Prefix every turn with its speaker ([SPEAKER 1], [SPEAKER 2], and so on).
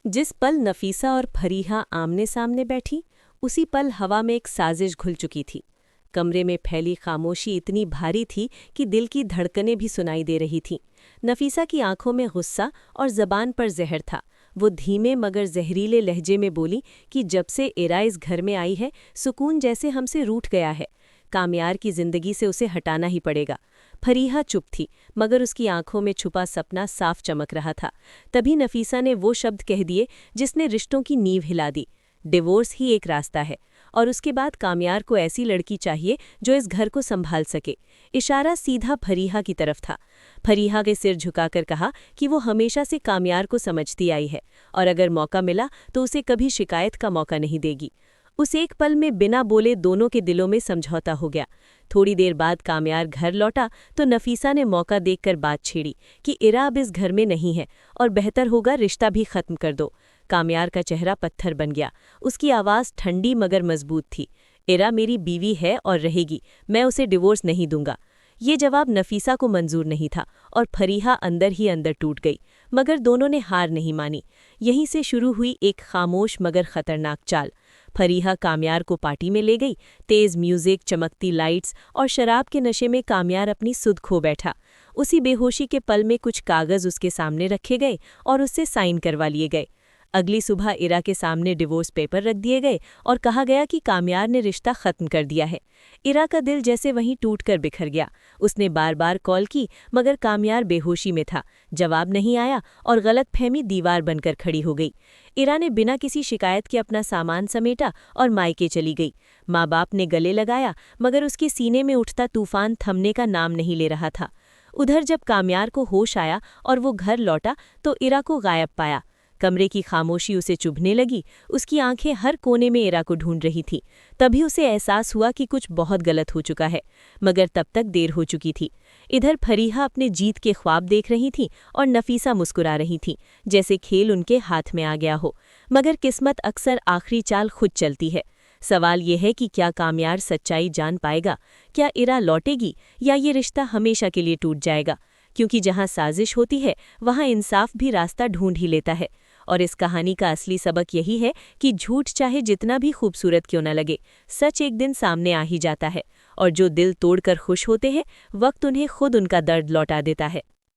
[SPEAKER 1] जिस पल नफीसा और फरीहा आमने सामने बैठी, उसी पल हवा में एक साजिश घुल चुकी थी। कमरे में फैली खामोशी इतनी भारी थी कि दिल की धड़कनें भी सुनाई दे रही थीं। नफीसा की आंखों में गुस्सा और जबान पर जहर था। वो धीमे मगर जहरीले लहजे में बोली कि जब से इरा इस घर में आई है, सुकून जैसे हमसे रूठ गया है। कामयार की जिंदगी से उसे हटाना ही पड़ेगा। फरीहा चुप थी, मगर उसकी आंखों में छुपा सपना साफ चमक रहा था। तभी नफीसा ने वो शब्द कह दिए जिसने रिश्तों की नींव हिला दी। डिवोर्स ही एक रास्ता है, और उसके बाद कामयार को ऐसी लड़की चाहिए जो इस घर को संभाल सके। इशारा सीधा फरीहा की तरफ था। फरीहा के सिर झुकाकर कहा कि वो हमेशा से कामयार को समझती आई है, और अगर मौका मिला तो उसे कभी शिकायत का मौका नहीं देगी। उस एक पल में बिना बोले दोनों के दिलों में समझौता हो गया। थोड़ी देर बाद कामयार घर लौटा तो नफीसा ने मौका देखकर बात छेड़ी कि इरा अब इस घर में नहीं है और बेहतर होगा रिश्ता भी खत्म कर दो। कामयार का चेहरा पत्थर बन गया। उसकी आवाज़ ठंडी मगर मजबूत थी। इरा मेरी बीवी है और रहेगी, मैं उसे डिवोर्स नहीं दूंगा। ये जवाब नफीसा को मंजूर नहीं था और फरीहा अंदर ही अंदर टूट गई, मगर दोनों ने हार नहीं मानी। यहीं से शुरू हुई एक खामोश मगर खतरनाक चाल। फरीहा कामयार को पार्टी में ले गई। तेज म्यूजिक, चमकती लाइट्स और शराब के नशे में कामयार अपनी सुध खो बैठा। उसी बेहोशी के पल में कुछ कागज उसके सामने रखे गए और उससे साइन करवा लिए गए। अगली सुबह इरा के सामने डिवोर्स पेपर रख दिए गए और कहा गया कि कामयार ने रिश्ता खत्म कर दिया है। इरा का दिल जैसे वहीं टूटकर बिखर गया। उसने बार बार कॉल की, मगर कामयार बेहोशी में था। जवाब नहीं आया और गलतफहमी दीवार बनकर खड़ी हो गई। इरा ने बिना किसी शिकायत के अपना सामान समेटा और मायके चली गई। माँ बाप ने गले लगाया, मगर उसके सीने में उठता तूफान थमने का नाम नहीं ले रहा था। उधर जब कामयार को होश आया और वो घर लौटा तो इरा को गायब पाया। कमरे की खामोशी उसे चुभने लगी। उसकी आंखें हर कोने में इरा को ढूंढ रही थीं। तभी उसे एहसास हुआ कि कुछ बहुत गलत हो चुका है, मगर तब तक देर हो चुकी थी। इधर फरीहा अपने जीत के ख्वाब देख रही थी और नफीसा मुस्कुरा रही थी, जैसे खेल उनके हाथ में आ गया हो। मगर किस्मत अक्सर आखिरी चाल खुद चलती है। सवाल यह है कि क्या कामयार सच्चाई जान पाएगा? क्या इरा लौटेगी या ये रिश्ता हमेशा के लिए टूट जाएगा? क्योंकि जहां साजिश होती है वहां इंसाफ भी रास्ता ढूंढ ही लेता है। और इस कहानी का असली सबक यही है कि झूठ चाहे जितना भी खूबसूरत क्यों न लगे, सच एक दिन सामने आ ही जाता है। और जो दिल तोड़कर खुश होते हैं, वक्त उन्हें खुद उनका दर्द लौटा देता है।